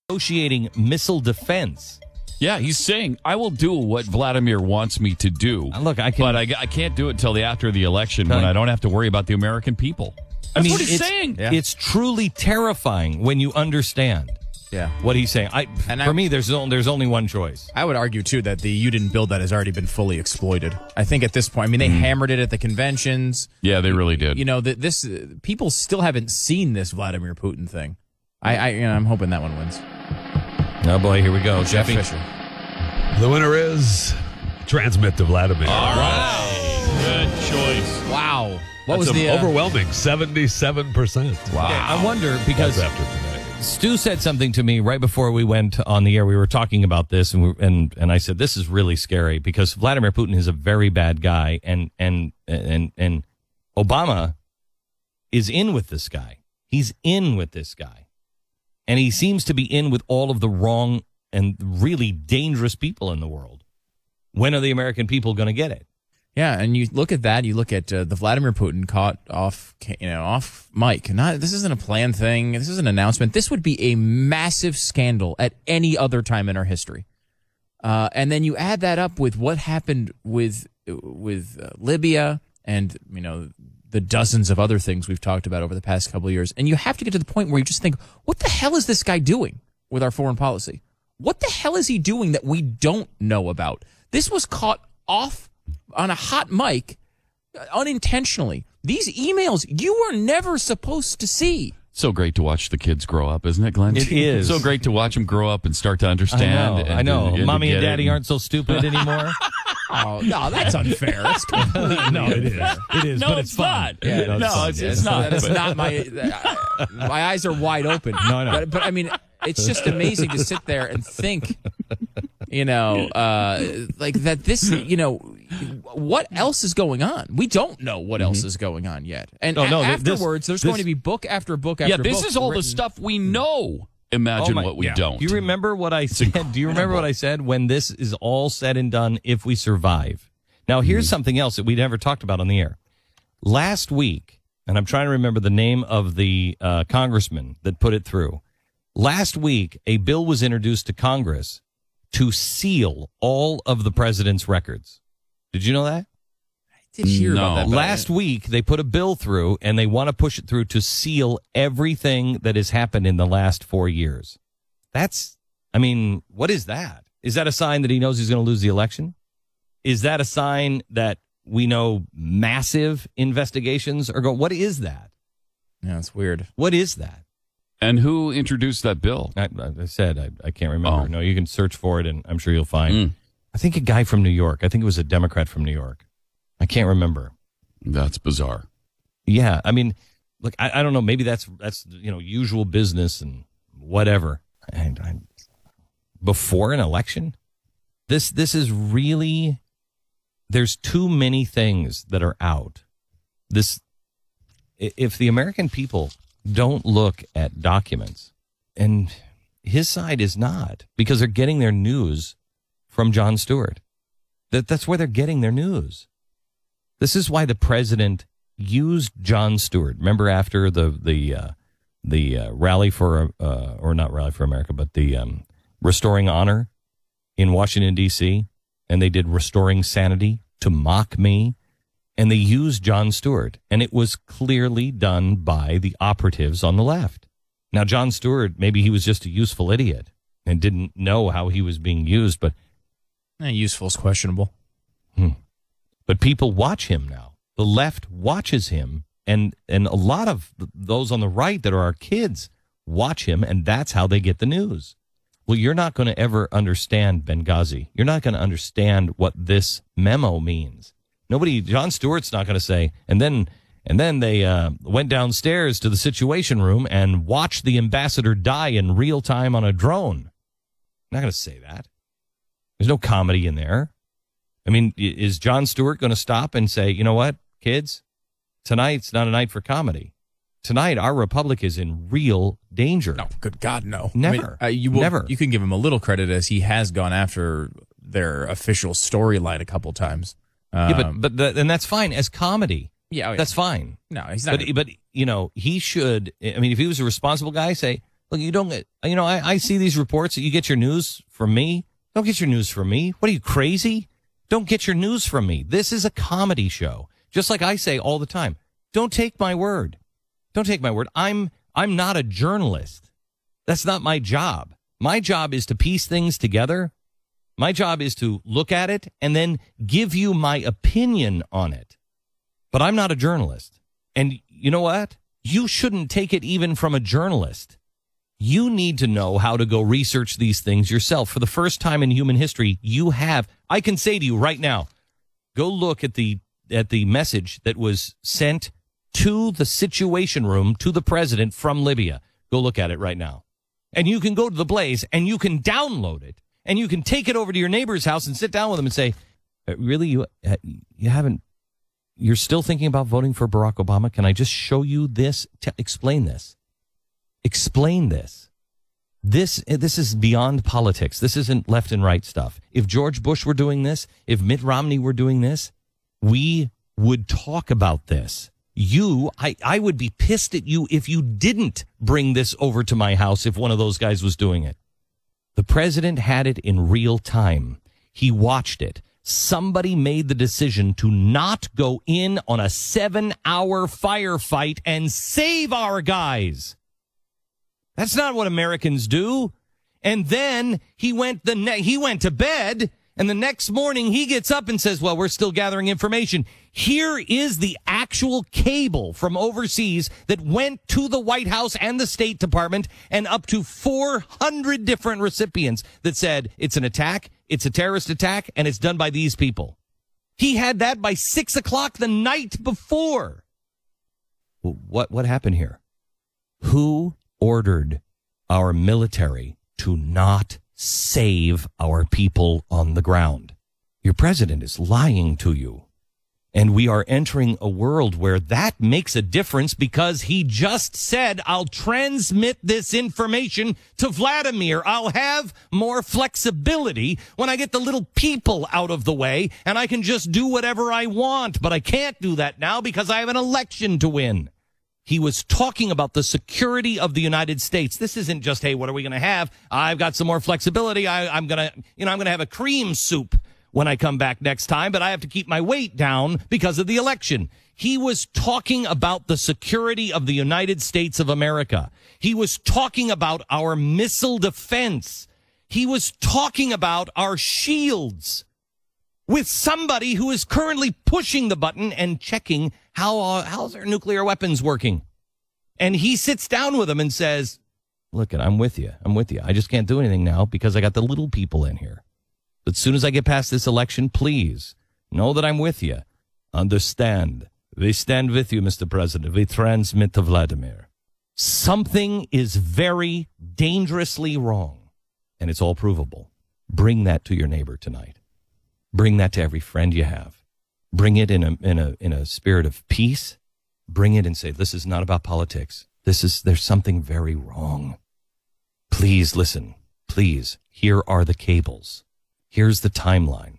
negotiating missile defense. Yeah, he's saying, I will do what Vladimir wants me to do. Look, I can't do it until after the election when I don't have to worry about the American people. That's what he's saying. Yeah. It's truly terrifying when you understand what he's saying. For me, there's only one choice. I would argue, too, that the "you didn't build that" has already been fully exploited. I think at this point, I mean, they hammered it at the conventions. Yeah, they really did. You know, people still haven't seen this Vladimir Putin thing. I'm hoping that one wins. Oh, boy, here we go. Jeff Jeffy. Fisher. The winner is transmit to Vladimir. All right. Good choice. Wow. What was the overwhelming 77%? Wow. Yeah, I wonder because after today. Stu said something to me right before we went on the air. We were talking about this, and I said this is really scary because Vladimir Putin is a very bad guy, and Obama is in with this guy. He's in with this guy. And he seems to be in with all of the wrong and really dangerous people in the world. When are the American people going to get it? Yeah, and you look at that. You look at the Vladimir Putin caught off mic. This isn't a planned thing. This is an announcement. This would be a massive scandal at any other time in our history. And then you add that up with what happened with Libya and the dozens of other things we've talked about over the past couple of years. And you have to get to the point where you just think, what the hell is this guy doing with our foreign policy? What the hell is he doing that we don't know about? This was caught off on a hot mic unintentionally. These emails you were never supposed to see. So great to watch the kids grow up, isn't it, Glenn? It is. So great to watch them grow up and start to understand. I know. Mommy and Daddy aren't so stupid anymore. Oh, no, that's unfair. That's completely No, it is. It is, No, but it's it's fun. not. Yeah, No, it's not. That's not my eyes are wide open. No. But I mean, it's just amazing to sit there and think, like that this, what else is going on? We don't know what else is going on yet. And afterwards, there's going to be book after book after book. Yeah, this is all the stuff we know. Imagine what we don't. Do you remember what I said? Do you remember what I said when this is all said and done, if we survive? Now, here's something else that we never talked about on the air. Last week, and I'm trying to remember the name of the congressman that put it through. Last week, a bill was introduced to Congress to seal all of the president's records. Did you know that? I did hear about that. Last week, they put a bill through, and they want to push it through to seal everything that has happened in the last 4 years. What is that? Is that a sign that he knows he's going to lose the election? Is that a sign that we know massive investigations are going? What is that? Yeah, it's weird. What is that? And who introduced that bill? I said I can't remember. Oh. No, you can search for it, and I'm sure you'll find. I think a guy from New York. I think it was a Democrat from New York. I can't remember. That's bizarre. Yeah, look, I don't know. Maybe that's usual business and whatever. And before an election, this is really. There's too many things that are out. If the American people don't look at documents, and his side is not, because they're getting their news from Jon Stewart. That's where they're getting their news. This is why the president used Jon Stewart. Remember after the rally for or not Rally for America, but the Restoring Honor in Washington D.C. and they did Restoring Sanity to mock me, and they used Jon Stewart, and it was clearly done by the operatives on the left. Now, Jon Stewart, maybe he was just a useful idiot and didn't know how he was being used, but useful is questionable. But people watch him now. The left watches him, and a lot of those on the right that are our kids watch him, and that's how they get the news. Well, you're not going to ever understand Benghazi. You're not going to understand what this memo means. Jon Stewart's not going to say, and then they went downstairs to the Situation Room and watched the ambassador die in real time on a drone. I'm not going to say that. There's no comedy in there. Is Jon Stewart going to stop and say, you know what, kids, tonight's not a night for comedy. Tonight, our republic is in real danger. No, good God, no. Never. Never. You can give him a little credit as he has gone after their official storyline a couple times. And that's fine as comedy. Yeah, that's fine. No, he's not. But he should. If he was a responsible guy, say, Look, you don't get, I see these reports that you get your news from me. Don't get your news from me. What are you, crazy? Don't get your news from me. This is a comedy show. Just like I say all the time. Don't take my word. Don't take my word. I'm not a journalist. That's not my job. My job is to piece things together. My job is to look at it and then give you my opinion on it. But I'm not a journalist. And you know what? You shouldn't take it even from a journalist. You need to know how to go research these things yourself. For the first time in human history, you have. I can say to you right now, go look at the message that was sent to the Situation Room, to the president from Libya. Go look at it right now. And you can go to the Blaze and you can download it and you can take it over to your neighbor's house and sit down with them and say, really, you haven't, you're still thinking about voting for Barack Obama? Can I just show you this? Explain this. Explain this. This is beyond politics. This isn't left and right stuff. If George Bush were doing this, if Mitt Romney were doing this, we would talk about this. I would be pissed at you if you didn't bring this over to my house if one of those guys was doing it. The president had it in real time. He watched it. Somebody made the decision to not go in on a 7-hour firefight and save our guys. That's not what Americans do. And then he went to bed, and the next morning he gets up and says, well, we're still gathering information. Here is the actual cable from overseas that went to the White House and the State Department and up to 400 different recipients that said it's an attack, it's a terrorist attack, and it's done by these people. He had that by 6 o'clock the night before. What happened here? Who ordered our military to not save our people on the ground? Your president is lying to you. And we are entering a world where that makes a difference because he just said, I'll transmit this information to Vladimir. I'll have more flexibility when I get the little people out of the way and I can just do whatever I want. But I can't do that now because I have an election to win. He was talking about the security of the United States. This isn't just, hey, what are we going to have? I've got some more flexibility. I'm going to have a cream soup when I come back next time, but I have to keep my weight down because of the election. He was talking about the security of the United States of America. He was talking about our missile defense. He was talking about our shields with somebody who is currently pushing the button and checking how's their nuclear weapons working. And he sits down with them and says, look, I'm with you. I just can't do anything now because I got the little people in here. But as soon as I get past this election, please know that I'm with you. Understand. We stand with you, Mr. President. We transmit to Vladimir. Something is very dangerously wrong, and it's all provable. Bring that to your neighbor tonight. Bring that to every friend you have. Bring it in a spirit of peace. Bring it and say, this is not about politics. There's something very wrong. Please listen. Please. Here are the cables. Here's the timeline.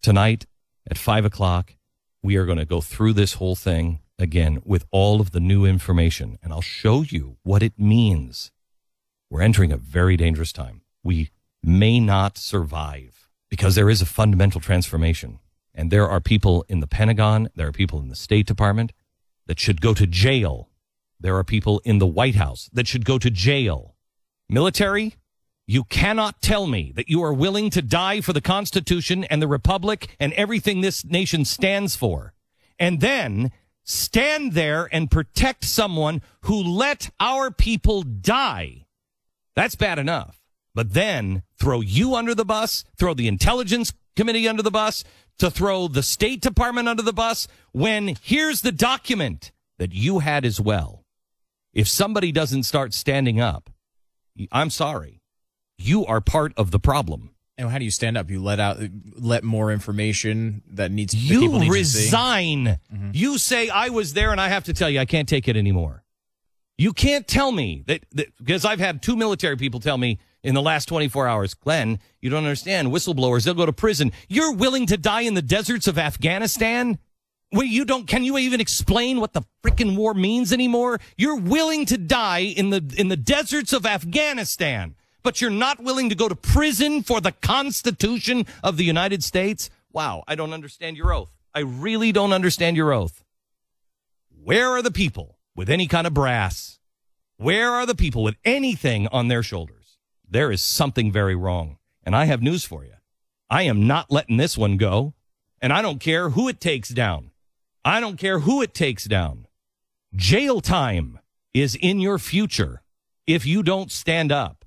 Tonight at 5 o'clock, we are going to go through this whole thing again with all of the new information, and I'll show you what it means. We're entering a very dangerous time. We may not survive because there is a fundamental transformation, and there are people in the Pentagon, there are people in the State Department that should go to jail. There are people in the White House that should go to jail. Military, you cannot tell me that you are willing to die for the Constitution and the Republic and everything this nation stands for, and then stand there and protect someone who let our people die. That's bad enough. But then throw you under the bus, throw the Intelligence Committee under the bus, to throw the State Department under the bus, when here's the document that you had as well. If somebody doesn't start standing up, I'm sorry. You are part of the problem. And how do you stand up? You let more information that needs to You people need resign. To see. Mm-hmm. You say, I was there and I have to tell you, I can't take it anymore. You can't tell me that because I've had 2 military people tell me in the last 24 hours, Glenn, you don't understand. Whistleblowers, they'll go to prison. You're willing to die in the deserts of Afghanistan? Can you even explain what the frickin' war means anymore? You're willing to die in the deserts of Afghanistan, but you're not willing to go to prison for the Constitution of the United States? Wow, I don't understand your oath. I really don't understand your oath. Where are the people with any kind of brass? Where are the people with anything on their shoulders? There is something very wrong, and I have news for you. I am not letting this one go, and I don't care who it takes down. I don't care who it takes down. Jail time is in your future if you don't stand up.